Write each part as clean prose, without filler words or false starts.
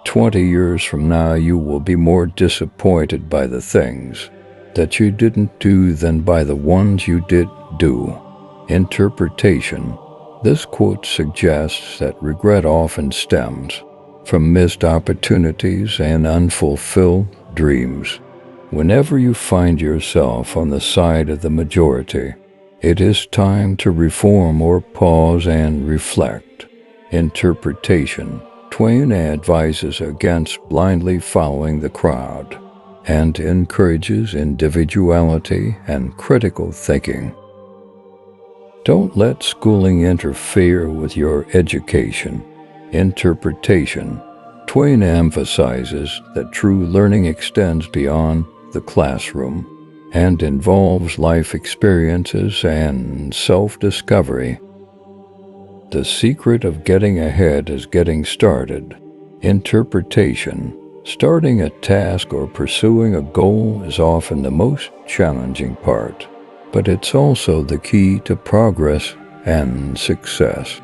20 years from now you will be more disappointed by the things that you didn't do than by the ones you did do. Interpretation. This quote suggests that regret often stems from missed opportunities and unfulfilled dreams. Whenever you find yourself on the side of the majority, it is time to reform or pause and reflect. Interpretation. Twain advises against blindly following the crowd and encourages individuality and critical thinking. Don't let schooling interfere with your education. Interpretation. Twain emphasizes that true learning extends beyond the classroom and involves life experiences and self-discovery. The secret of getting ahead is getting started. Interpretation. Starting a task or pursuing a goal is often the most challenging part, but it's also the key to progress and success.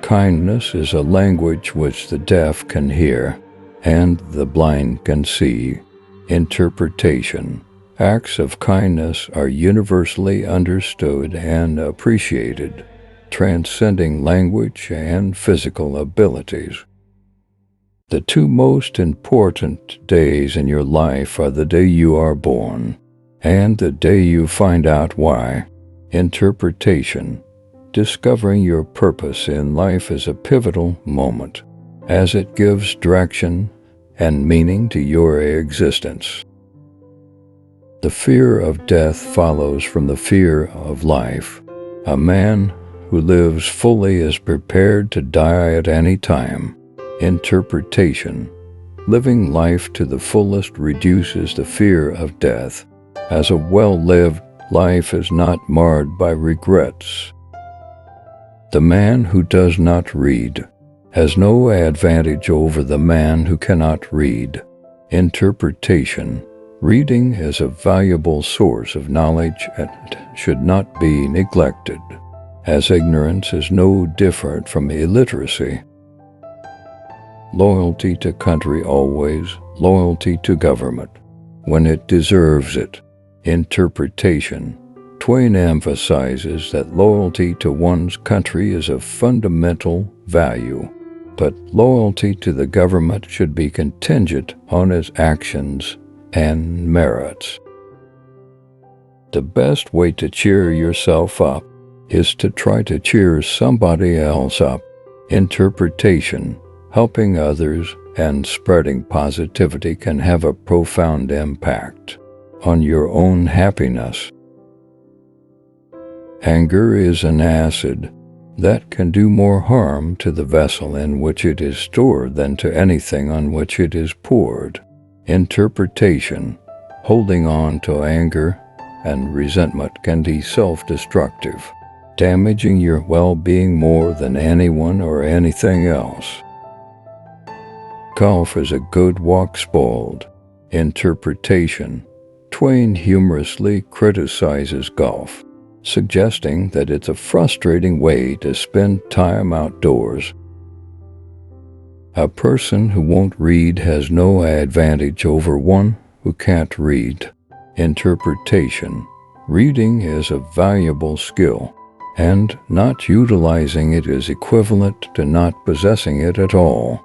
Kindness is a language which the deaf can hear and the blind can see. Interpretation. Acts of kindness are universally understood and appreciated, transcending language and physical abilities. The two most important days in your life are the day you are born and the day you find out why. Interpretation. Discovering your purpose in life is a pivotal moment, as it gives direction and meaning to your existence. The fear of death follows from the fear of life. A man who lives fully is prepared to die at any time. Interpretation. Living life to the fullest reduces the fear of death, as a well-lived life is not marred by regrets. The man who does not read has no advantage over the man who cannot read. Interpretation. Reading is a valuable source of knowledge and should not be neglected, as ignorance is no different from illiteracy. Loyalty to country always, loyalty to government when it deserves it. Interpretation. Twain emphasizes that loyalty to one's country is a fundamental value, but loyalty to the government should be contingent on its actions and merits. The best way to cheer yourself up is to try to cheer somebody else up. Interpretation. Helping others and spreading positivity can have a profound impact on your own happiness. Anger is an acid that can do more harm to the vessel in which it is stored than to anything on which it is poured. Interpretation. Holding on to anger and resentment can be self-destructive, damaging your well-being more than anyone or anything else. Golf is a good walk spoiled. Interpretation. Twain humorously criticizes golf, suggesting that it's a frustrating way to spend time outdoors. A person who won't read has no advantage over one who can't read. Interpretation. Reading is a valuable skill, and not utilizing it is equivalent to not possessing it at all.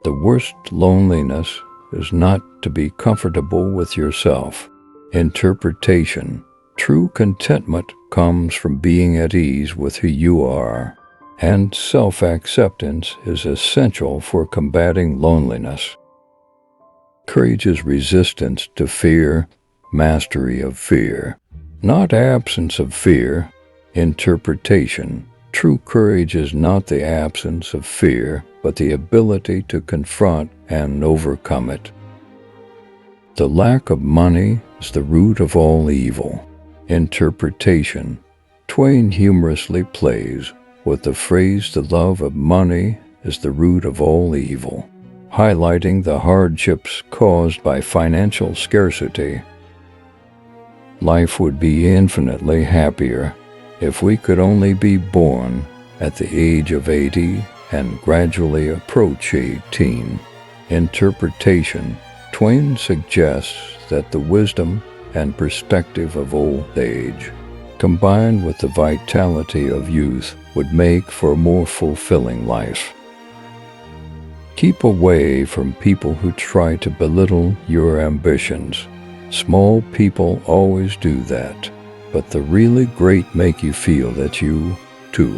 The worst loneliness is not to be comfortable with yourself. Interpretation. True contentment comes from being at ease with who you are, and self-acceptance is essential for combating loneliness. Courage is resistance to fear, mastery of fear, not absence of fear. Interpretation. True courage is not the absence of fear, but the ability to confront and overcome it. The lack of money is the root of all evil. Interpretation. Twain humorously plays with the phrase "the love of money is the root of all evil," highlighting the hardships caused by financial scarcity. Life would be infinitely happier if we could only be born at the age of 80 and gradually approach 18. Interpretation. Twain suggests that the wisdom and perspective of old age, combined with the vitality of youth, would make for a more fulfilling life. Keep away from people who try to belittle your ambitions. Small people always do that, but the really great make you feel that you, too,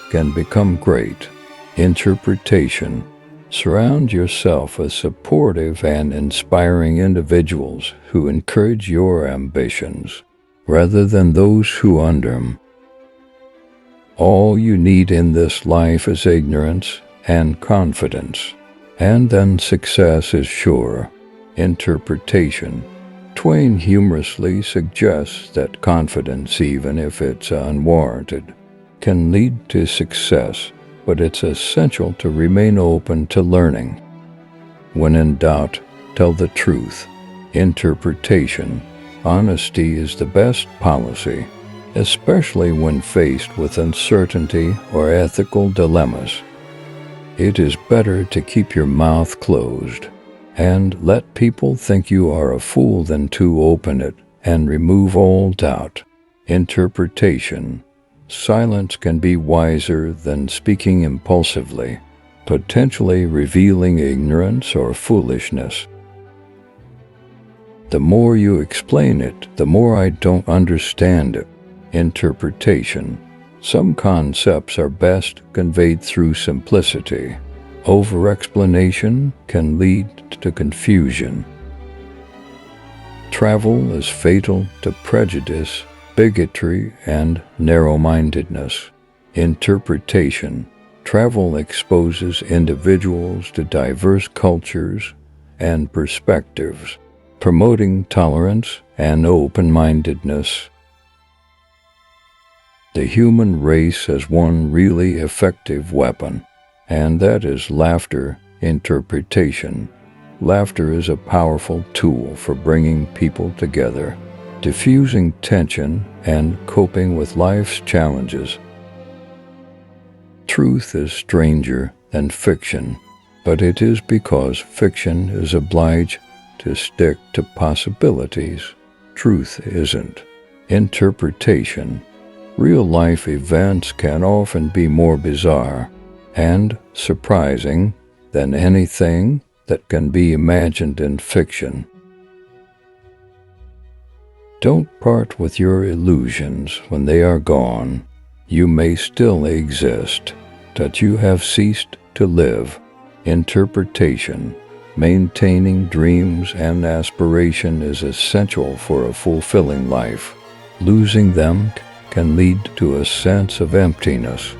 can become great. Interpretation. Surround yourself with supportive and inspiring individuals who encourage your ambitions, rather than those who under them. All you need in this life is ignorance and confidence, and then success is sure. Interpretation. Twain humorously suggests that confidence, even if it's unwarranted, can lead to success, but it's essential to remain open to learning. When in doubt, tell the truth. Interpretation. Honesty is the best policy, especially when faced with uncertainty or ethical dilemmas. It is better to keep your mouth closed and let people think you are a fool than to open it and remove all doubt. Interpretation. Silence can be wiser than speaking impulsively, potentially revealing ignorance or foolishness. The more you explain it, the more I don't understand it. Interpretation. Some concepts are best conveyed through simplicity. Over-explanation can lead to confusion. Travel is fatal to prejudice, bigotry, and narrow-mindedness. Interpretation. Travel exposes individuals to diverse cultures and perspectives, promoting tolerance and open-mindedness. The human race has one really effective weapon, and that is laughter. Interpretation. Laughter is a powerful tool for bringing people together, diffusing tension, and coping with life's challenges. Truth is stranger than fiction, but it is because fiction is obliged to stick to possibilities. Truth isn't. Interpretation. Real-life events can often be more bizarre and surprising than anything that can be imagined in fiction. Don't part with your illusions when they are gone. You may still exist, but you have ceased to live. Interpretation. Maintaining dreams and aspiration is essential for a fulfilling life. Losing them can lead to a sense of emptiness.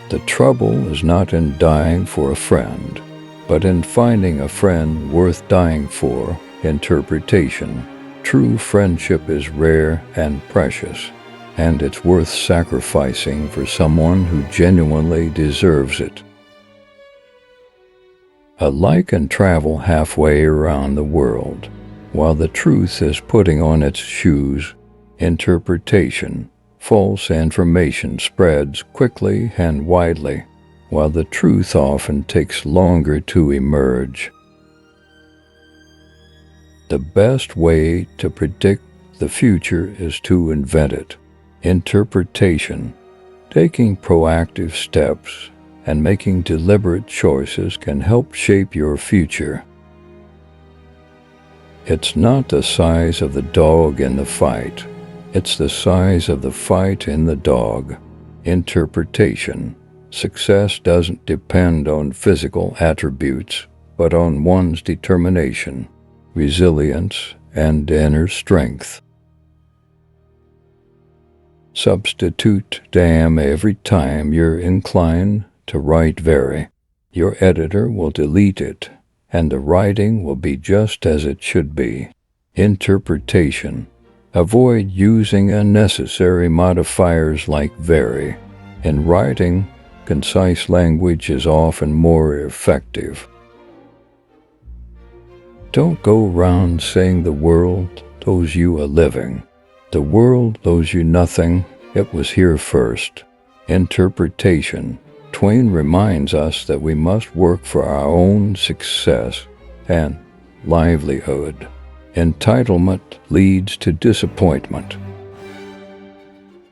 The trouble is not in dying for a friend, but in finding a friend worth dying for. Interpretation. True friendship is rare and precious, and it's worth sacrificing for someone who genuinely deserves it. A lie can travel halfway around the world, while the truth is putting on its shoes. Interpretation. False information spreads quickly and widely, while the truth often takes longer to emerge. The best way to predict the future is to invent it. Interpretation. Taking proactive steps and making deliberate choices can help shape your future. It's not the size of the dog in the fight. It's the size of the fight in the dog. Interpretation. Success doesn't depend on physical attributes, but on one's determination, resilience, and inner strength. Substitute damn every time you're inclined to write very. Your editor will delete it, and the writing will be just as it should be. Interpretation. Avoid using unnecessary modifiers like very. In writing, concise language is often more effective. Don't go round saying the world owes you a living. The world owes you nothing. It was here first. Interpretation. Twain reminds us that we must work for our own success and livelihood. Entitlement leads to disappointment.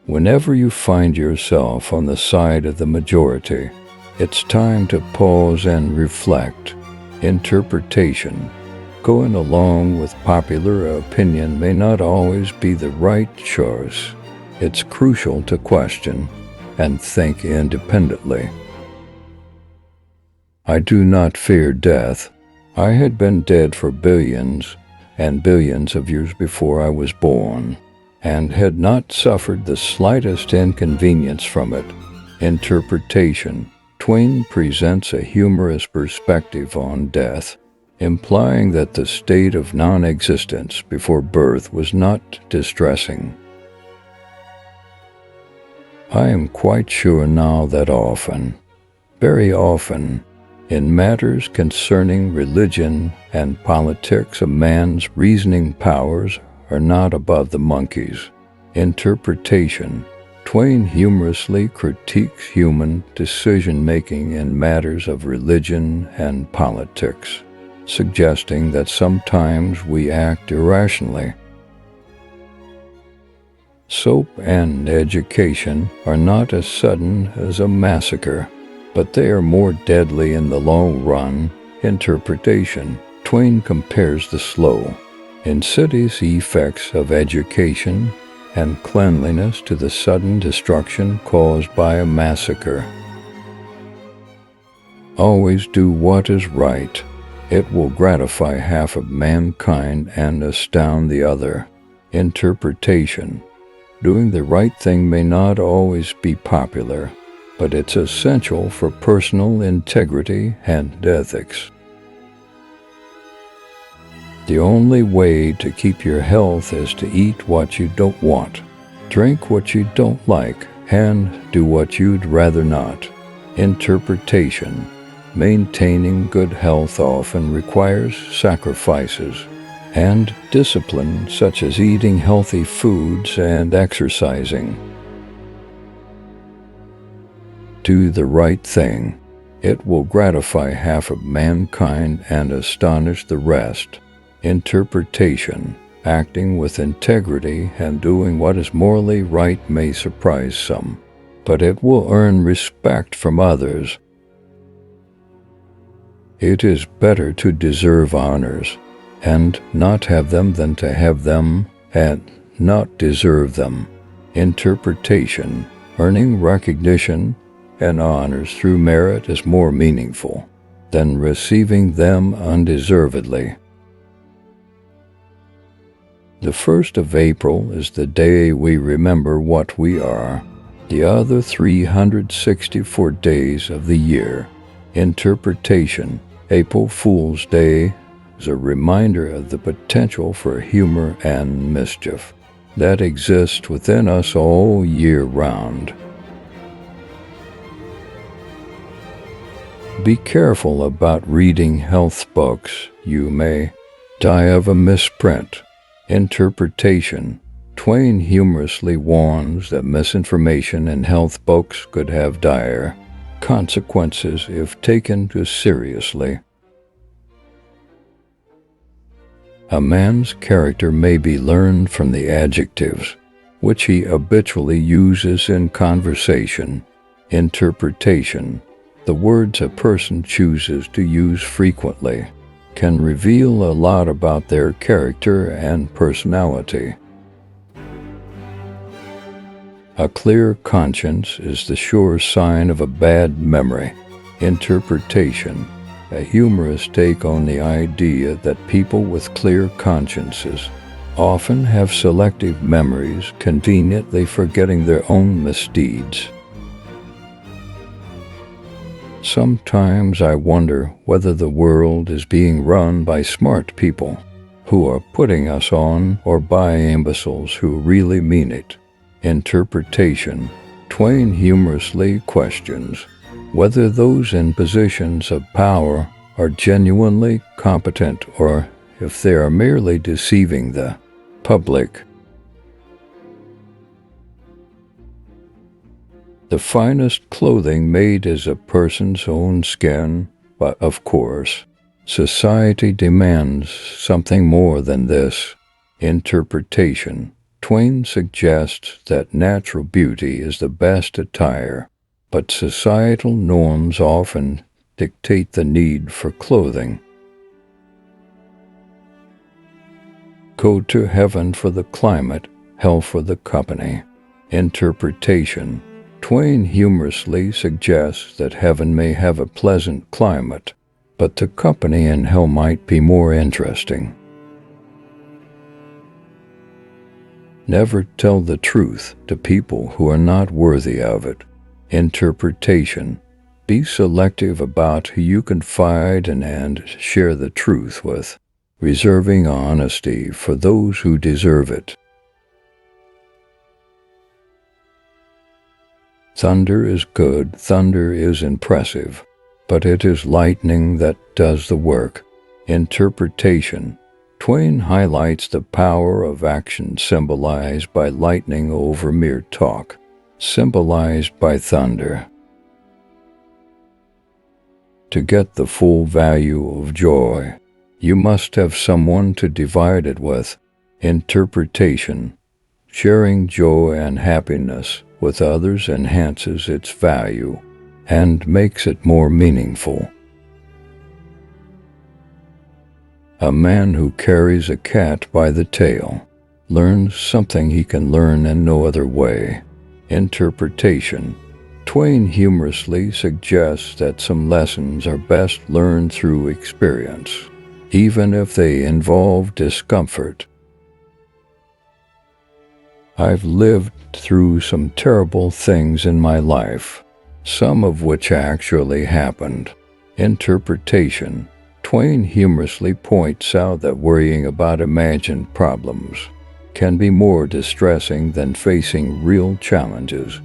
Whenever you find yourself on the side of the majority, it's time to pause and reflect. Interpretation. Going along with popular opinion may not always be the right choice. It's crucial to question and think independently. I do not fear death. I had been dead for billions and billions of years before I was born, and had not suffered the slightest inconvenience from it. Interpretation. Twain presents a humorous perspective on death, implying that the state of non-existence before birth was not distressing. I am quite sure now that often, very often, in matters concerning religion and politics, a man's reasoning powers are not above the monkey's. Interpretation. Twain humorously critiques human decision-making in matters of religion and politics, suggesting that sometimes we act irrationally. Soap and education are not as sudden as a massacre, but they are more deadly in the long run. Interpretation. Twain compares the slow, insidious effects of education and cleanliness to the sudden destruction caused by a massacre. Always do what is right. It will gratify half of mankind and astound the other. Interpretation. Doing the right thing may not always be popular, but it's essential for personal integrity and ethics. The only way to keep your health is to eat what you don't want, drink what you don't like, and do what you'd rather not. Interpretation. Maintaining good health often requires sacrifices and discipline, such as eating healthy foods and exercising. Do the right thing. It will gratify half of mankind and astonish the rest. Interpretation. Acting with integrity and doing what is morally right may surprise some, but it will earn respect from others. It is better to deserve honors and not have them than to have them and not deserve them. Interpretation. Earning recognition and honors through merit is more meaningful than receiving them undeservedly. The 1st of April is the day we remember what we are. The other 364 days of the year. Interpretation. April Fool's Day is a reminder of the potential for humor and mischief that exists within us all year round. Be careful about reading health books. You may die of a misprint. Interpretation. Twain humorously warns that misinformation in health books could have dire consequences if taken too seriously. A man's character may be learned from the adjectives which he habitually uses in conversation. Interpretation. The words a person chooses to use frequently can reveal a lot about their character and personality. A clear conscience is the sure sign of a bad memory. Interpretation. A humorous take on the idea that people with clear consciences often have selective memories, conveniently forgetting their own misdeeds. Sometimes I wonder whether the world is being run by smart people who are putting us on, or by imbeciles who really mean it. Interpretation. Twain humorously questions whether those in positions of power are genuinely competent or if they are merely deceiving the public. The finest clothing made is a person's own skin, but of course, society demands something more than this. Interpretation. Twain suggests that natural beauty is the best attire, but societal norms often dictate the need for clothing. Go to heaven for the climate, hell for the company. Interpretation. Twain humorously suggests that heaven may have a pleasant climate, but the company in hell might be more interesting. Never tell the truth to people who are not worthy of it. Interpretation. Be selective about who you confide in and share the truth with, reserving honesty for those who deserve it. Thunder is good, thunder is impressive, but it is lightning that does the work. Interpretation. Twain highlights the power of action symbolized by lightning over mere talk, symbolized by thunder. To get the full value of joy, you must have someone to divide it with. Interpretation. Sharing joy and happiness with others enhances its value and makes it more meaningful. A man who carries a cat by the tail learns something he can learn in no other way. Interpretation. Twain humorously suggests that some lessons are best learned through experience, even if they involve discomfort. I've lived through some terrible things in my life, some of which actually happened. Interpretation. Twain humorously points out that worrying about imagined problems can be more distressing than facing real challenges.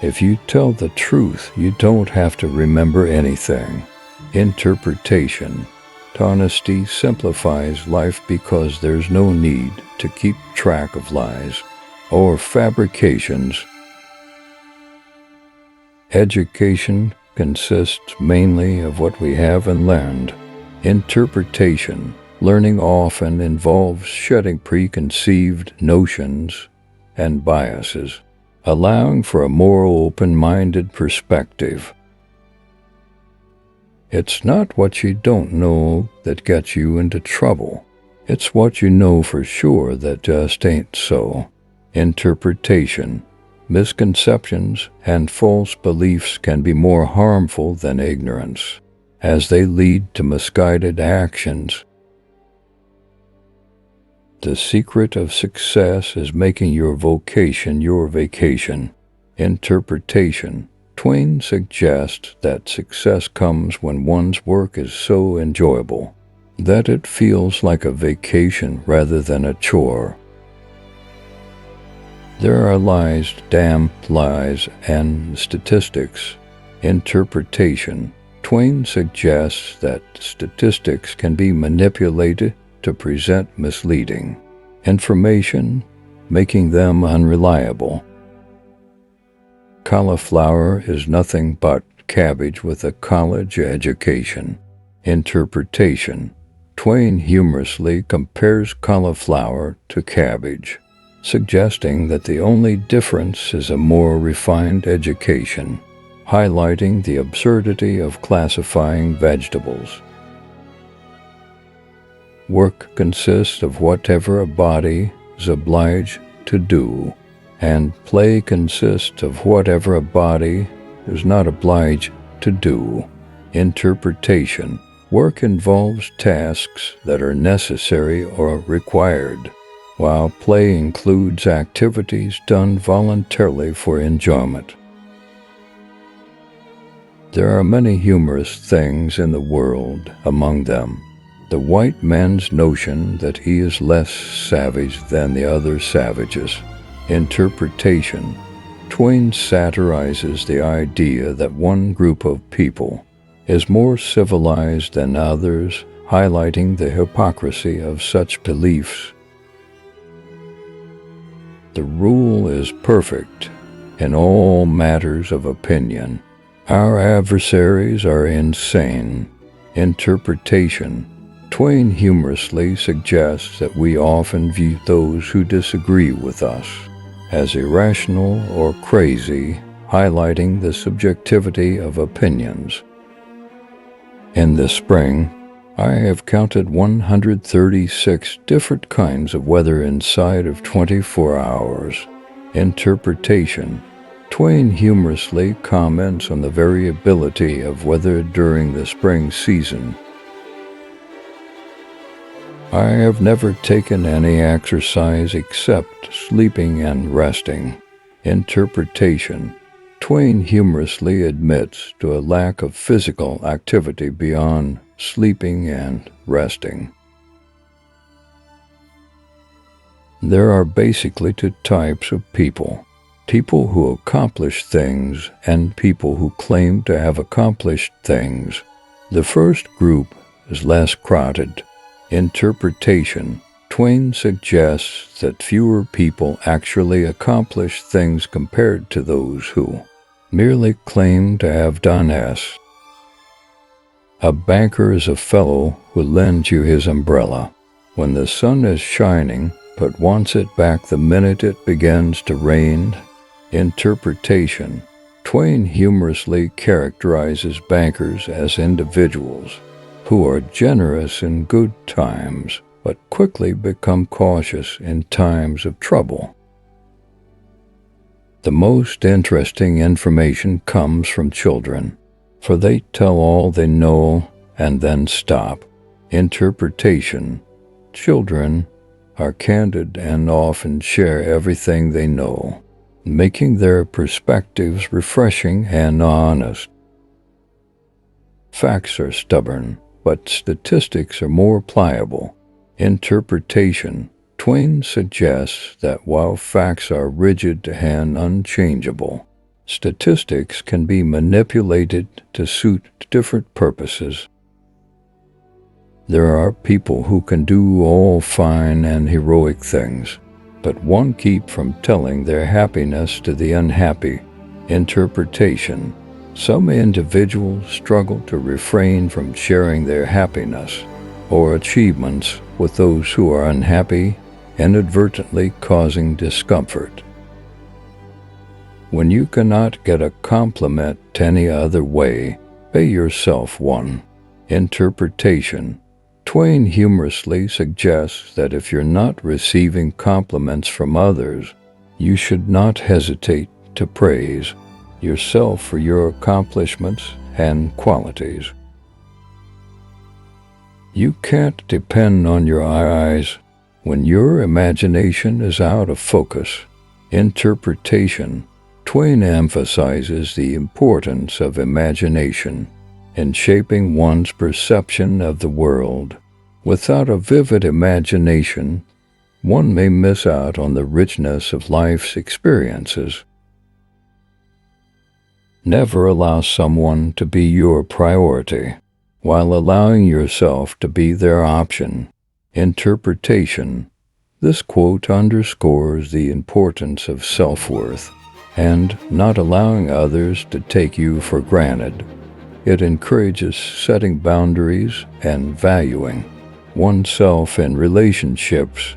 If you tell the truth, you don't have to remember anything. Interpretation. Honesty simplifies life because there's no need to keep track of lies or fabrications. Education consists mainly of what we have and learned. Interpretation. Learning often involves shedding preconceived notions and biases, allowing for a more open-minded perspective. It's not what you don't know that gets you into trouble. It's what you know for sure that just ain't so. Interpretation. Misconceptions and false beliefs can be more harmful than ignorance, as they lead to misguided actions. The secret of success is making your vocation your vacation. Interpretation. Twain suggests that success comes when one's work is so enjoyable that it feels like a vacation rather than a chore. There are lies, damn lies, and statistics. Interpretation. Twain suggests that statistics can be manipulated to present misleading information, making them unreliable. Cauliflower is nothing but cabbage with a college education. Interpretation. Twain humorously compares cauliflower to cabbage, suggesting that the only difference is a more refined education, highlighting the absurdity of classifying vegetables. Work consists of whatever a body is obliged to do, and play consists of whatever a body is not obliged to do. Interpretation. Work involves tasks that are necessary or required, while play includes activities done voluntarily for enjoyment. There are many humorous things in the world, among them the white man's notion that he is less savage than the other savages. Interpretation. Twain satirizes the idea that one group of people is more civilized than others, highlighting the hypocrisy of such beliefs. The rule is perfect in all matters of opinion. Our adversaries are insane. Interpretation. Twain humorously suggests that we often view those who disagree with us as irrational or crazy, highlighting the subjectivity of opinions. In the spring, I have counted 136 different kinds of weather inside of 24 hours. Interpretation. Twain humorously comments on the variability of weather during the spring season. I have never taken any exercise except sleeping and resting. Interpretation. Twain humorously admits to a lack of physical activity beyond sleeping and resting. There are basically two types of people: people who accomplish things and people who claim to have accomplished things. The first group is less crowded. Interpretation. Twain suggests that fewer people actually accomplish things compared to those who merely claim to have done S. A banker is a fellow who lends you his umbrella when the sun is shining, but wants it back the minute it begins to rain. Interpretation. Twain humorously characterizes bankers as individuals who are generous in good times, but quickly become cautious in times of trouble. The most interesting information comes from children, for they tell all they know and then stop. Interpretation. Children are candid and often share everything they know, making their perspectives refreshing and honest. Facts are stubborn, but statistics are more pliable. Interpretation. Twain suggests that while facts are rigid and unchangeable, statistics can be manipulated to suit different purposes. There are people who can do all fine and heroic things, but won't keep from telling their happiness to the unhappy. Interpretation. Some individuals struggle to refrain from sharing their happiness or achievements with those who are unhappy, inadvertently causing discomfort. When you cannot get a compliment any other way, pay yourself one. Interpretation. Twain humorously suggests that if you're not receiving compliments from others, you should not hesitate to praise yourself for your accomplishments and qualities. You can't depend on your eyes when your imagination is out of focus. Interpretation. Twain emphasizes the importance of imagination in shaping one's perception of the world. Without a vivid imagination, one may miss out on the richness of life's experiences. Never allow someone to be your priority, while allowing yourself to be their option. Interpretation. This quote underscores the importance of self-worth and not allowing others to take you for granted. It encourages setting boundaries and valuing oneself in relationships